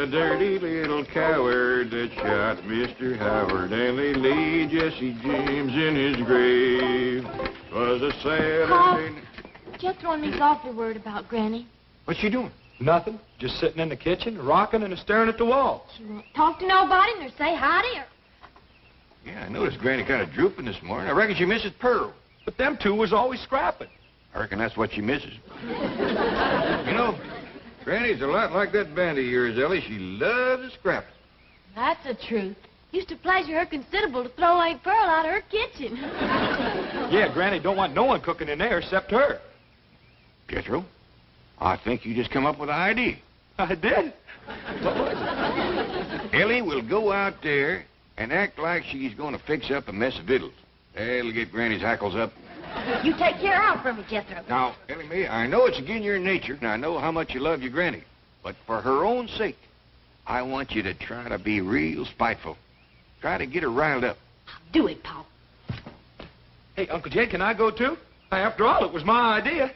the dirty little coward that shot Mr. Howard, and they laid Jesse James in his grave. Was a Saturday. Jethro and me's awfully worried about Granny. What's she doing? Nothing. Just sitting in the kitchen, rocking and staring at the wall. She won't talk to nobody nor say hi to her. Yeah, I noticed Granny kind of drooping this morning. I reckon she misses Pearl. But them two was always scrapping. I reckon that's what she misses. You know, Granny's a lot like that band of yours, Ellie. She loves a scrap. That's the truth. Used to pleasure her considerable to throw Aunt Pearl out of her kitchen. Yeah, Granny don't want no one cooking in there except her. Jethro, I think you just come up with an idea. I did? What was it? Ellie will go out there and act like she's going to fix up a mess of victuals. That'll get Granny's hackles up. You take care of her for me, Jethro. Now, Ellie Mae, I know it's against your nature, and I know how much you love your Granny. But for her own sake, I want you to try to be real spiteful. Try to get her riled up. Do it, Paul. Hey, Uncle Jed, can I go too? After all, it was my idea.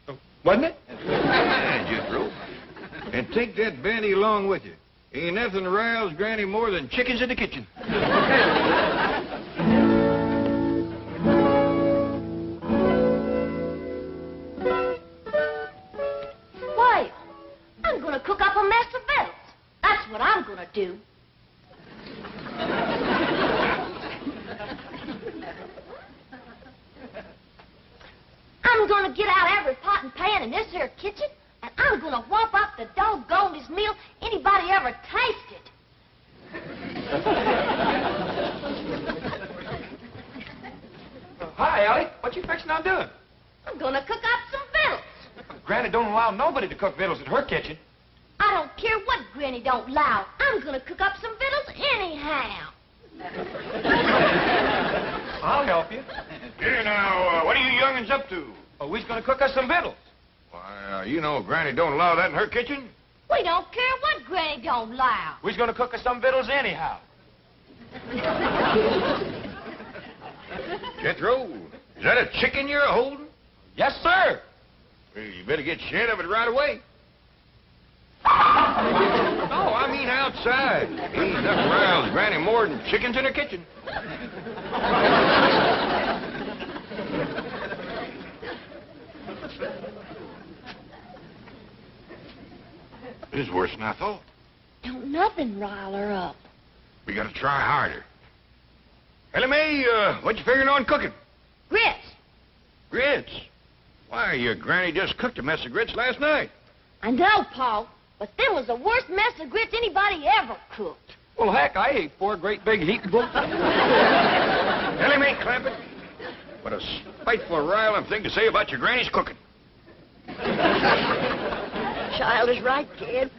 Oh, wasn't it? Yeah, Jethro. And take that bandy along with you. Ain't nothing riles Granny more than chickens in the kitchen. Why, I'm going to cook up a mess of victuals. That's what I'm going to do. I'm going to get out every pot and pan in this here kitchen, and I'm going to whop up the doggonedest meal anybody ever tasted. Hi, Allie. What you fixing on doing? I'm going to cook up some victuals. Granny don't allow nobody to cook victuals at her kitchen. I don't care what Granny don't allow. I'm going to cook up some victuals anyhow. I'll help you. Here now, what are you young'uns up to? Oh, we's gonna cook us some victuals. Why, you know Granny don't allow that in her kitchen. We don't care what Granny don't allow. We's gonna cook us some victuals anyhow. Jethro, is that a chicken you're holding? Yes, sir. Well, you better get shed of it right away. No, I mean outside. Ain't nothing riles Granny more than chickens in her kitchen. This is worse than I thought. Don't nothing rile her up. We gotta try harder. Ellie Mae, what you figuring on cooking? Grits. Grits? Why, your Granny just cooked a mess of grits last night. I know, Paul, but them was the worst mess of grits anybody ever cooked. Well, heck, I ate 4 great big heaping books. Ellie Mae Clampett, what a spiteful, riling thing to say about your Granny's cooking. Child is right, kid.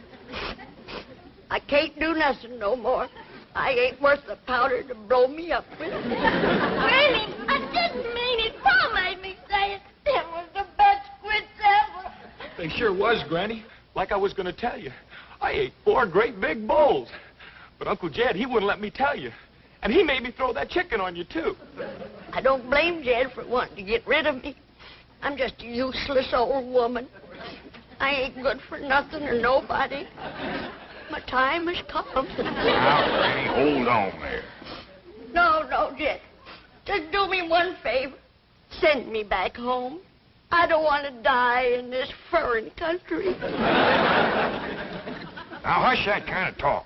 I can't do nothing no more. I ain't worth the powder to blow me up with. Granny, I didn't mean it. Paul made me say it. It was the best grits ever. They sure was, Granny. Like I was gonna tell you. I ate 4 great big bowls. But Uncle Jed, he wouldn't let me tell you. And he made me throw that chicken on you, too. I don't blame Jed for wanting to get rid of me. I'm just a useless old woman. I ain't good for nothing or nobody. My time has come. Now, Granny, hold on there. No, Jed. Just do me one favor. Send me back home. I don't want to die in this foreign country. Now, hush that kind of talk.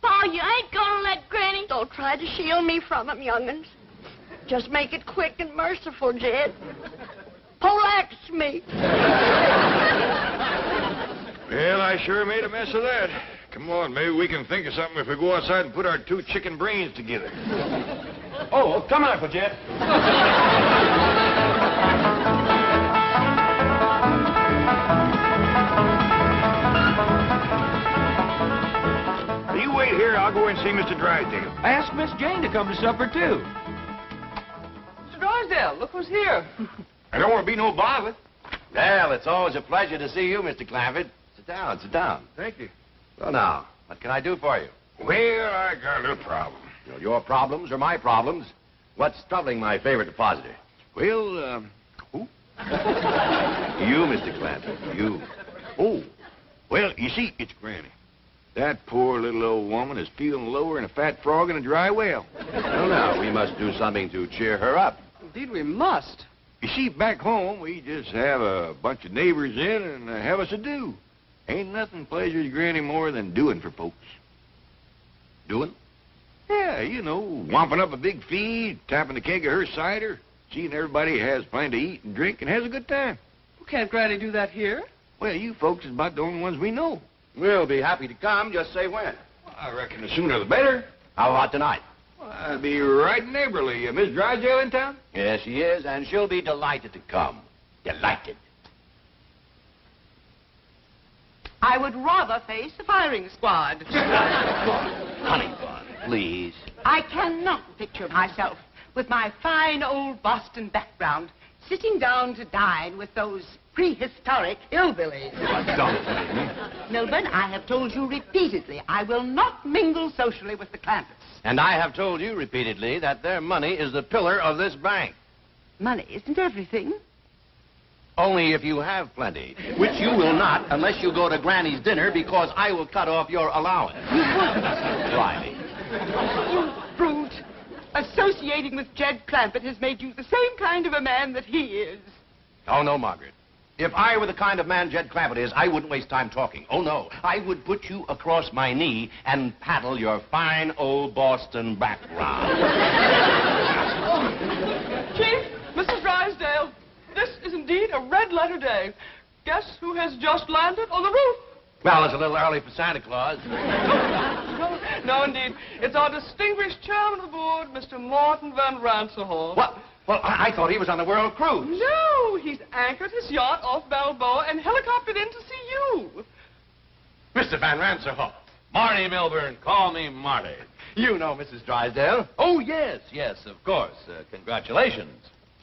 Paul, you ain't gonna let Granny... Don't try to shield me from him, young'uns. Just make it quick and merciful, Jed. Poleaxe me. Well, I sure made a mess of that. Come on, maybe we can think of something if we go outside and put our 2 chicken brains together. Oh, come on, Uncle Jed. You wait here, I'll go and see Mr. Drysdale. I asked Miss Jane to come to supper, too. Mr. Drysdale, look who's here. I don't want to be no bother. Well, it's always a pleasure to see you, Mr. Clampett. Sit down, sit down. Thank you. Well, now, what can I do for you? Well, I got a little problem. You know, your problems are my problems. What's troubling my favorite depositor? Well, who? You, Mr. Clampett, you. Oh, Well, you see, it's Granny. That poor little old woman is feeling lower than a fat frog in a dry well. Well, now, we must do something to cheer her up. Indeed, we must. You see, back home, we just have a bunch of neighbors in and have us a do. Ain't nothing pleasures Granny more than doing for folks. Doing? Yeah, you know, womping up a big feed, tapping the keg of her cider, seeing everybody has plenty to eat and drink and has a good time. Well, can't Granny do that here? Well, you folks is about the only ones we know. We'll be happy to come. Just say when. I reckon the sooner the better. How about tonight? Well, I'll be right neighborly. Miss Drysdale in town? Yes, she is, and she'll be delighted to come. Delighted. I would rather face the firing squad. Honey bun, please. I cannot picture myself with my fine old Boston background sitting down to dine with those prehistoric hillbillies. Milburn, I have told you repeatedly I will not mingle socially with the Clampetts. And I have told you repeatedly that their money is the pillar of this bank. Money isn't everything. Only if you have plenty, which you will not unless you go to Granny's dinner because I will cut off your allowance. Try me. You brute. Associating with Jed Clampett has made you the same kind of a man that he is. Oh, no, Margaret. If I were the kind of man Jed Clampett is, I wouldn't waste time talking. Oh, no. I would put you across my knee and paddle your fine old Boston background. Chief, Mrs. Drysdale, this is indeed a red-letter day. Guess who has just landed on the roof? Well, it's a little early for Santa Claus. No, indeed. It's our distinguished chairman of the board, Mr. Marty Van Ransohoff. What? Well, I thought he was on the world cruise. No, he's anchored his yacht off Balboa and helicoptered in to see you. Mr. Van Ransohoff. Marty Milburn, call me Marty. You know Mrs. Drysdale. Oh, yes, of course. Congratulations.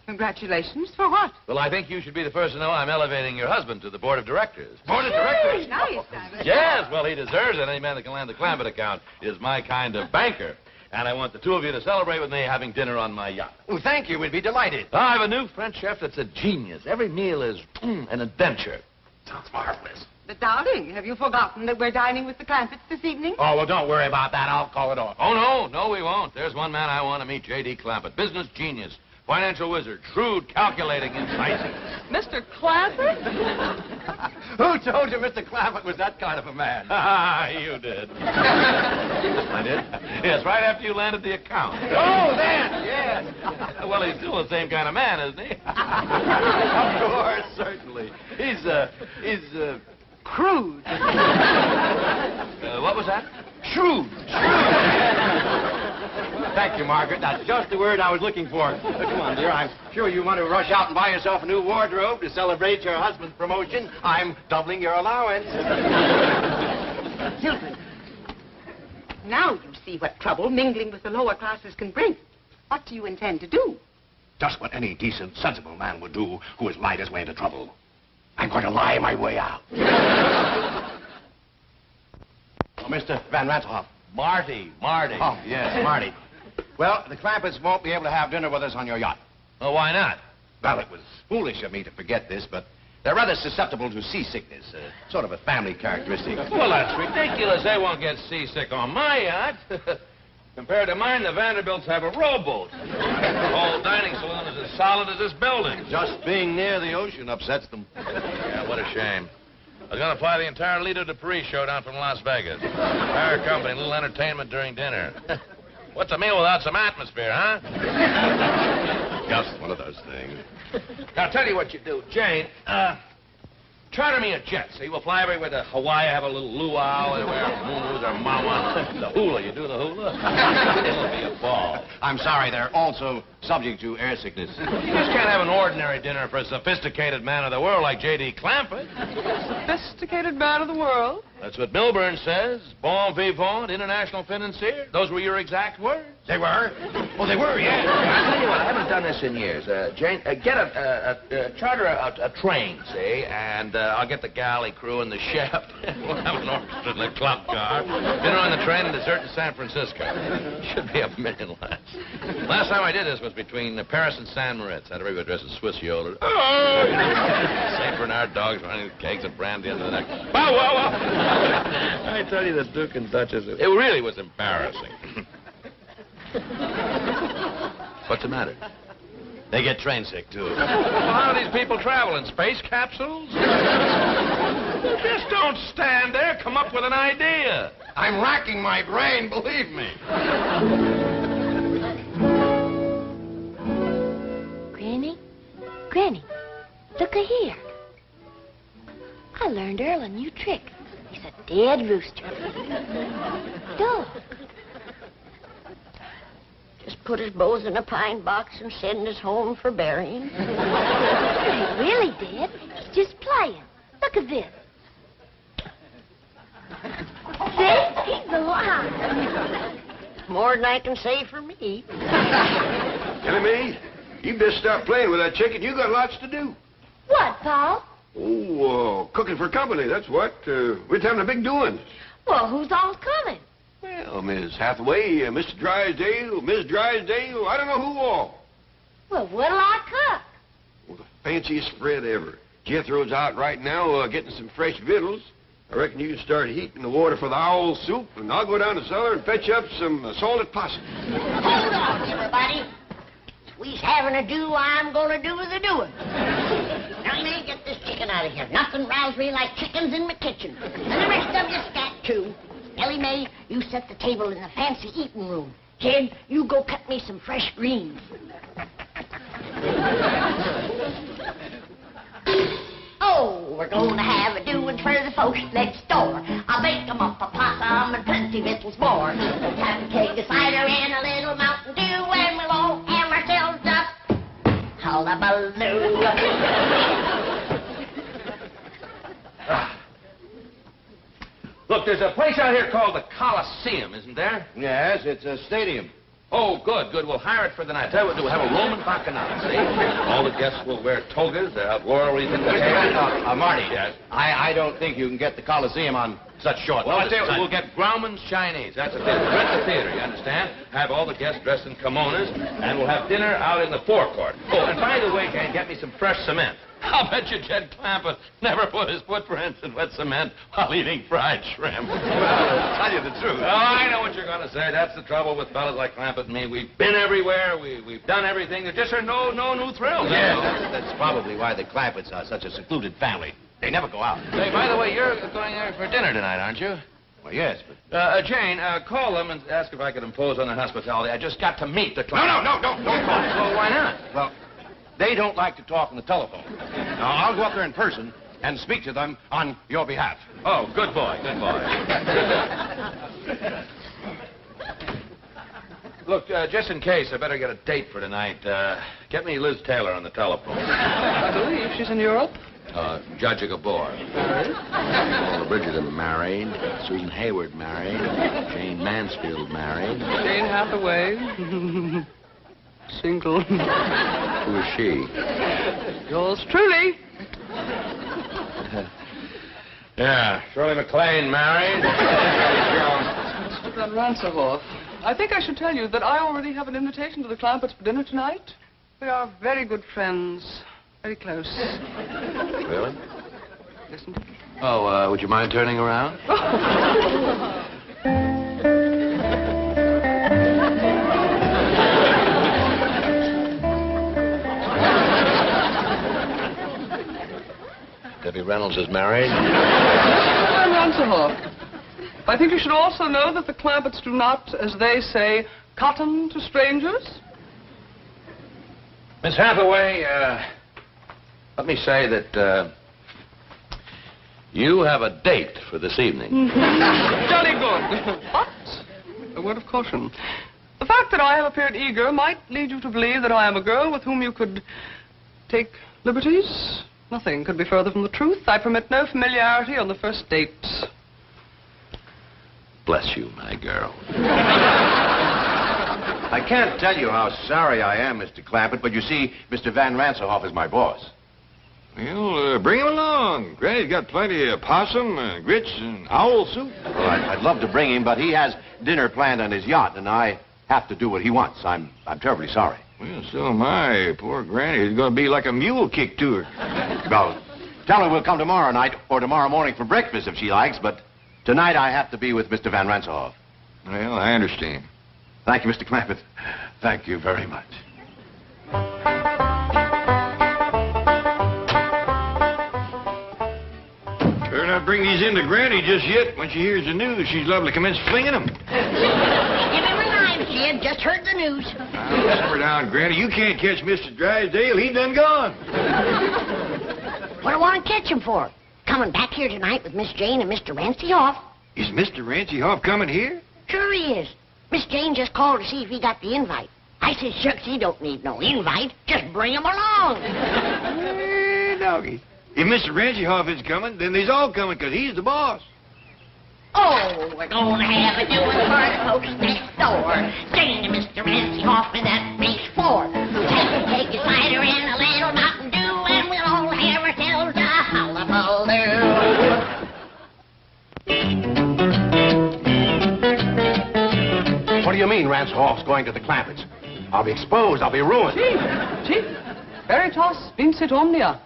Congratulations for what? Well, I think you should be the first to know I'm elevating your husband to the board of directors. Board of directors? Nice. Yes, well, he deserves it. Any man that can land the Clampett account is my kind of banker. And I want the two of you to celebrate with me having dinner on my yacht. Oh, thank you. We'd be delighted. I have a new French chef that's a genius. Every meal is an adventure. Sounds marvelous. But, darling, have you forgotten that we're dining with the Clampetts this evening? Oh, well, don't worry about that. I'll call it off. Oh, no, we won't. There's one man I want to meet, J.D. Clampett. Business genius. Financial wizard. Shrewd, calculating, incisive. Mr. Clampett? Who told you Mr. Clampett was that kind of a man? You did. I did? Yes, right after you landed the account. Oh, then, yes. Well, he's still the same kind of man, isn't he? Of course, certainly. He's Crude. What was that? shrewd. Thank you, Margaret. That's just the word I was looking for. Come on, dear. I'm sure you want to rush out and buy yourself a new wardrobe to celebrate your husband's promotion. I'm doubling your allowance. Children, now you see what trouble mingling with the lower classes can bring. What do you intend to do? Just what any decent, sensible man would do who has lied his way into trouble. I'm going to lie my way out. Oh, Mr. Van Ransohoff. Marty. Oh, yes, Marty. Well, the Clampetts won't be able to have dinner with us on your yacht. Oh, why not? Well, it was foolish of me to forget this, but they're rather susceptible to seasickness, sort of a family characteristic. Well, that's ridiculous. They won't get seasick on my yacht. Compared to mine, the Vanderbilts have a rowboat. The whole dining saloon is as solid as this building. Just being near the ocean upsets them. Yeah, what a shame. I was going to fly the entire Lido de Paris show down from Las Vegas. Entire company, a little entertainment during dinner. What's a meal without some atmosphere, huh? Just one of those things. Now, I'll tell you what you do. Jane, charter me a jet, see? We'll fly everywhere to Hawaii, have a little luau, anywhere, moon or mama. The hula, you do the hula? It'll be a ball. I'm sorry, they're also subject to air sickness. You just can't have an ordinary dinner for a sophisticated man of the world like J.D. Clampett. Sophisticated man of the world? That's what Milburn says. Bon vivant, international financier. Those were your exact words. They were? Oh, they were, yeah. I'll tell you what, I haven't done this in years. Jane, get charter a train, see, and I'll get the galley crew and the chef. We'll have an orchestra in the club car. Dinner on the train and dessert in San Francisco. Should be $1 million less. Last time I did this was between Paris and San Moritz. Had everybody dressed as Swiss yodels. Oh! St. Bernard dogs running with kegs of brandy under the neck. Wow, wow, wow! I tell you, the Duke and Duchess, it really was embarrassing. What's the matter? They get train sick, too. Well, how do these people travel? In space capsules? Just don't stand there. Come up with an idea. I'm racking my brain, believe me. Granny, look-a-here. I learned Earl a new trick. He's a dead rooster. Dog. Just put his bows in a pine box and send us home for burying. He ain't really dead. He's just playing. Look at this. See? He's alive. More than I can say for me. Ellie, you best stop playing with that chicken. You got lots to do. What, Paul? Oh, cooking for company, that's what. We're having a big doing. Well, who's all coming? Well, Miss Hathaway, Mr. Drysdale, Miss Drysdale, I don't know who all. Well, what'll I cook? Well, the fanciest spread ever. Jethro's out right now getting some fresh victuals. I reckon you can start heating the water for the owl soup, and I'll go down the cellar and fetch up some salted possum. Hold on, everybody. We's having a do, I'm gonna do the doing. Now, man, get this chicken out of here. Nothing riles me like chickens in my kitchen. And the rest of you scat, too. Ellie Mae, you set the table in the fancy eating room. Jed, you go cut me some fresh greens. Oh, we're going to have a doing for the folks next door. I'll bake 'em up a possum and plenty victuals more. Have a keg of cider and a little Mountain Dew, and we'll all have ourselves up hullabaloo. Look, there's a place out here called the Coliseum, isn't there? Yes, it's a stadium. Oh, good, good. We'll hire it for the night. Tell you what, we'll have a Roman bacchanal, see? All the guests will wear togas. They'll have laurel wreaths in their hair. Marty, Yes? I don't think you can get the Coliseum on such short Well, I notice. tell you, we'll get Grauman's Chinese. That's a theater. Rent the theater, you understand? Have all the guests dressed in kimonos, and we'll have dinner out in the forecourt. Oh, and by the way, Jane, get me some fresh cement. I'll bet you Jed Clampett never put his footprints in wet cement while eating fried shrimp. Well, tell you the truth. Oh, I know what you're going to say. That's the trouble with fellas like Clampett and me. We've been everywhere. We've done everything. There just are no new thrills. Yeah, that's probably why the Clampetts are such a secluded family. They never go out. Hey, by the way, you're going there for dinner tonight, aren't you? Well, yes, but... Jane, call them and ask if I could impose on their hospitality. I just got to meet the client. No, don't call. Well, why not? Well, they don't like to talk on the telephone. Now, I'll go up there in person and speak to them on your behalf. Oh, good boy, good boy. Look, just in case, I better get a date for tonight. Get me Liz Taylor on the telephone. I believe she's in Europe. Judge of Gabor. Paula Bridgerton married. Susan Hayward married. Jane Mansfield married. Jane Hathaway. Single. Who is she? Yours truly. Yeah, Shirley MacLaine married. Mr. Van Ransohoff, I think I should tell you that I already have an invitation to the Clampetts for dinner tonight. We are very good friends. Very close. Really? Listen. Oh, would you mind turning around? Debbie Reynolds is married. Van Ransohoff, I think you should also know that the Clampetts do not, as they say, cotton to strangers. Miss Hathaway, let me say that you have a date for this evening. Jolly good. But, a word of caution. The fact that I have appeared eager might lead you to believe that I am a girl with whom you could take liberties. Nothing could be further from the truth. I permit no familiarity on the first date. Bless you, my girl. I can't tell you how sorry I am, Mr. Clampett, but you see, Mr. Van Ransohoff is my boss. Well, bring him along. Granny's got plenty of possum, grits, and owl soup. Well, I'd love to bring him, but he has dinner planned on his yacht, and I have to do what he wants. I'm terribly sorry. Well, so am I. Poor Granny is going to be like a mule kick to her. Well, tell her we'll come tomorrow night or tomorrow morning for breakfast if she likes, but tonight I have to be with Mr. Van Ransohoff. Well, I understand. Thank you, Mr. Clampett. Thank you very much. Better not bring these in to Granny just yet. When she hears the news, she's liable to commence flinging them. Give him a knife, kid. Just heard the news. Simmer down, Granny. You can't catch Mr. Drysdale. He done gone. What do I want to catch him for? Coming back here tonight with Miss Jane and Mr. Ransohoff. Is Mr. Ransohoff coming here? Sure he is. Miss Jane just called to see if he got the invite. I said, shucks, he don't need no invite. Just bring him along. Doggy. If Mr. Ransohoff is coming, then they's all coming, because he's the boss. Oh, we're going to have a doing for the folks next door. Jane and Mr. Ransohoff in that base floor. Take a cider and a little Mountain Dew, and we'll all have ourselves a hullabaloo. What do you mean Ransohoff's going to the Clampetts? I'll be exposed. I'll be ruined. Chief, veritas vincit omnia.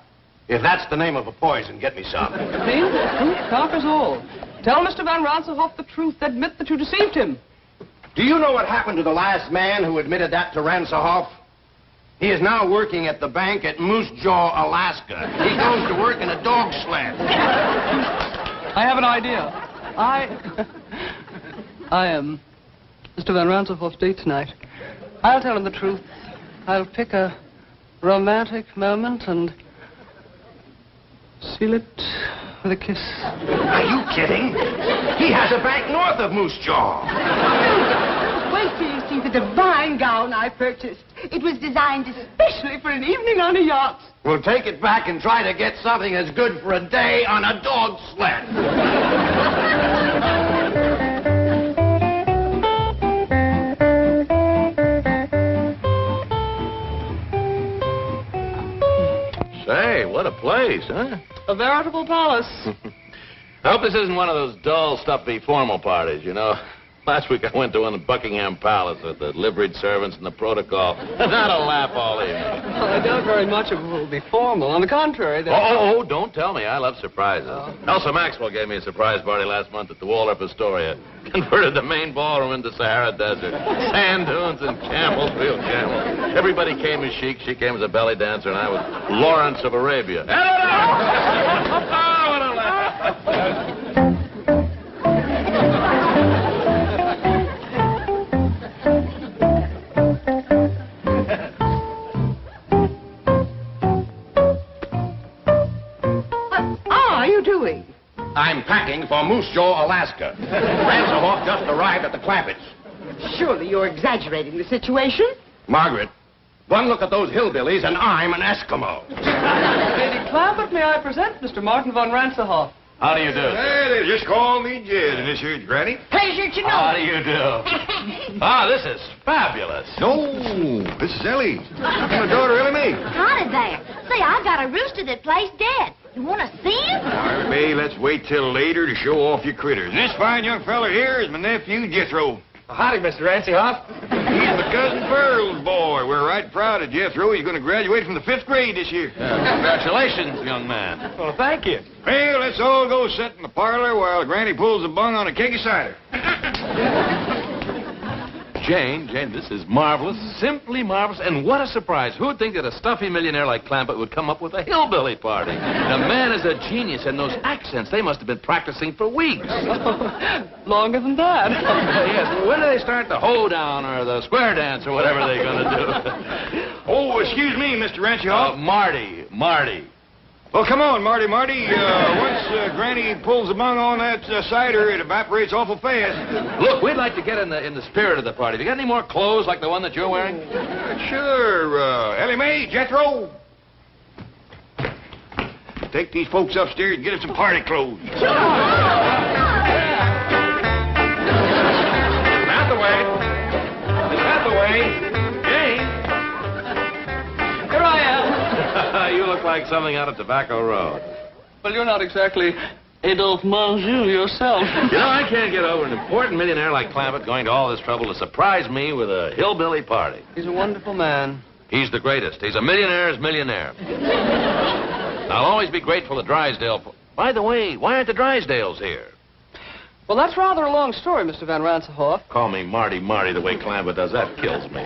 If that's the name of a poison, get me some. See, truth conquers all. Tell Mr. Van Ransohoff the truth. Admit that you deceived him. Do you know what happened to the last man who admitted that to Ransohoff? He is now working at the bank at Moose Jaw, Alaska. He goes to work in a dog sled. I have an idea. I am Mr. Van Ransohoff's date tonight. I'll tell him the truth. I'll pick a romantic moment and seal it with a kiss. Are you kidding? He has a bank north of Moose Jaw. Wait till you see the divine gown I purchased. It was designed especially for an evening on a yacht. We'll take it back and try to get something as good for a day on a dog sled. Say, what a place, huh? A veritable palace. I hope this isn't one of those dull, stuffy, formal parties, you know. Last week I went to one in Buckingham Palace with the liveried servants and the protocol. Not a laugh all evening. Well, I doubt very much it will be formal. On the contrary, Oh, don't tell me. I love surprises. Elsa Maxwell gave me a surprise party last month at the Waldorf Astoria. Converted the main ballroom into Sahara Desert. Sand dunes and camels, real camels. Everybody came as chic. She came as a belly dancer, and I was Lawrence of Arabia. Oh, what a laugh. I'm packing for Moose Jaw, Alaska. Ransohoff just arrived at the Clampetts. Surely you're exaggerating the situation. Margaret, one look at those hillbillies and I'm an Eskimo. Lady Clampett, may I present Mr. Marty Van Ransohoff? How do you do? Hey, they just call me Jed, and this here's Granny. Pleasure to know. How do you do? This is fabulous. No, this is Ellie. My daughter, Ellie Mae. Howdy there. Say, I got a rooster that plays dead. You want to see him? Now, May, let's wait till later to show off your critters. This fine young fella here is my nephew, Jethro. Howdy, Mr. Ransohoff. He's my cousin Pearl's boy. We're right proud of Jethro. He's going to graduate from the 5th grade this year. Congratulations, young man. Well, thank you. Well, let's all go sit in the parlor while Granny pulls the bung on a keg of cider. Jane, this is marvelous, simply marvelous, and what a surprise. Who would think that a stuffy millionaire like Clampett would come up with a hillbilly party? The man is a genius, and those accents, they must have been practicing for weeks. Longer than that. Yes, when do they start the hoedown or the square dance or whatever they're going to do? Oh, excuse me, Mr. Ransohoff. Marty. Well, come on, Marty. Once Granny pulls the bung on that cider, it evaporates awful fast. Look, we'd like to get in the spirit of the party. Have you got any more clothes like the one that you're wearing? Sure. Ellie Mae, Jethro. Take these folks upstairs and get us some party clothes. Out the way. Jane. Here I am. You look like something out of Tobacco Road. Well, you're not exactly Adolphe Manjou yourself. You know, I can't get over an important millionaire like Clampett going to all this trouble to surprise me with a hillbilly party. He's a wonderful man. He's the greatest. He's a millionaire's millionaire. I'll always be grateful to Drysdale. By the way, why aren't the Drysdales here? Well, that's rather a long story, Mr. Van Ransohoff. Call me Marty the way Clampetts does. That kills me.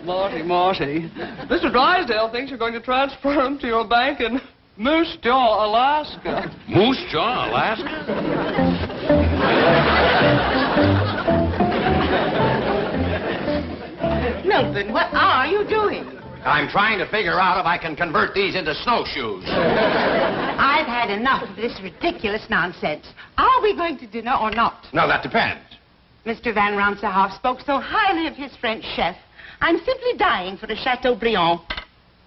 Well, Marty. Mr. Drysdale thinks you're going to transfer him to your bank in Moose Jaw, Alaska. Moose Jaw, Alaska? Milburn, what are you doing? I'm trying to figure out if I can convert these into snowshoes. I've had enough of this ridiculous nonsense. Are we going to dinner or not? No, that depends. Mr. Van Ransohoff spoke so highly of his French chef. I'm simply dying for a Chateaubriand.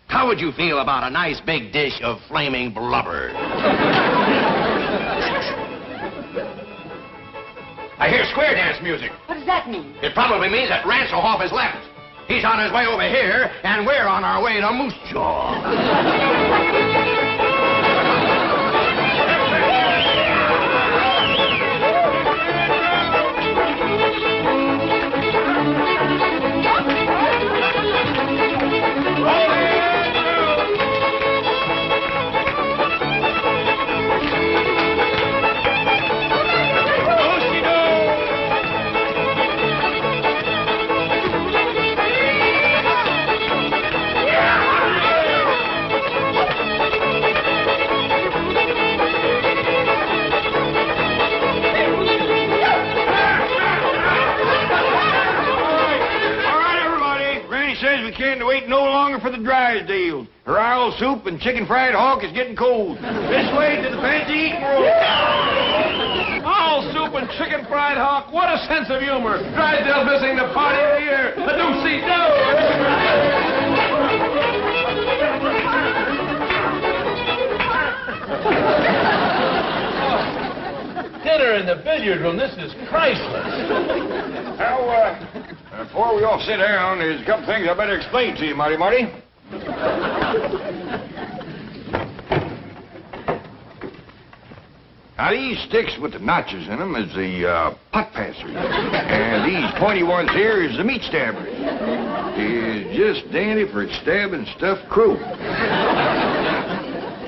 How would you feel about a nice big dish of flaming blubber? I hear square dance music. What does that mean? It probably means that Ransohoff has left. He's on his way over here, and we're on our way to Moose Jaw. Can't wait no longer for the Drysdales. Rile soup and chicken fried hawk is getting cold. This way to the fancy eating room. All soup and chicken fried hawk. What a sense of humor. Drysdale missing the party of the year. The do-see Dinner in the billiard room. This is priceless. Now, before we all sit down, there's a couple things I better explain to you, Marty. Now, these sticks with the notches in them is the pot passers. And these pointy ones here is the meat stabbers. Is just dandy for stabbing stuffed crow.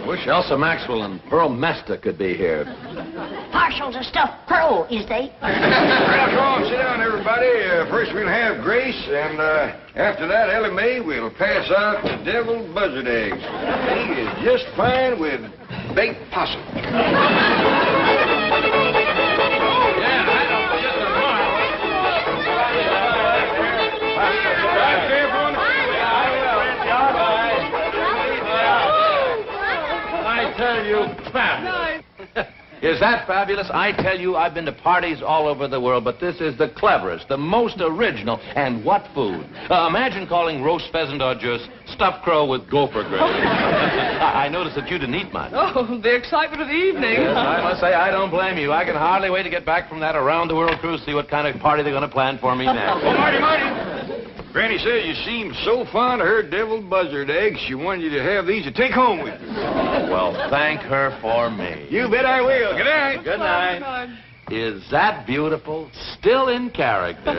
Wish Elsa Maxwell and Pearl Mesta could be here. Partial to stuffed crow, is they? Well, come on, sit down, everybody. First we'll have Grace, and after that, Ellie Mae will pass out the deviled buzzard eggs. He is just fine with baked possum. I tell you, fabulous. Is that fabulous? I tell you, I've been to parties all over the world, but this is the cleverest, the most original, and what food. Imagine calling roast pheasant or just stuffed crow with gopher gravy. I noticed that you didn't eat much. Oh, the excitement of the evening. Yes, I must say, I don't blame you. I can hardly wait to get back from that around-the-world cruise, see what kind of party they're going to plan for me next. Oh, Marty. Granny says you seem so fond of her deviled buzzard eggs, she wanted you to have these to take home with you. Well, thank her for me. You bet I will. Good night. Good night. Is that beautiful? Still in character.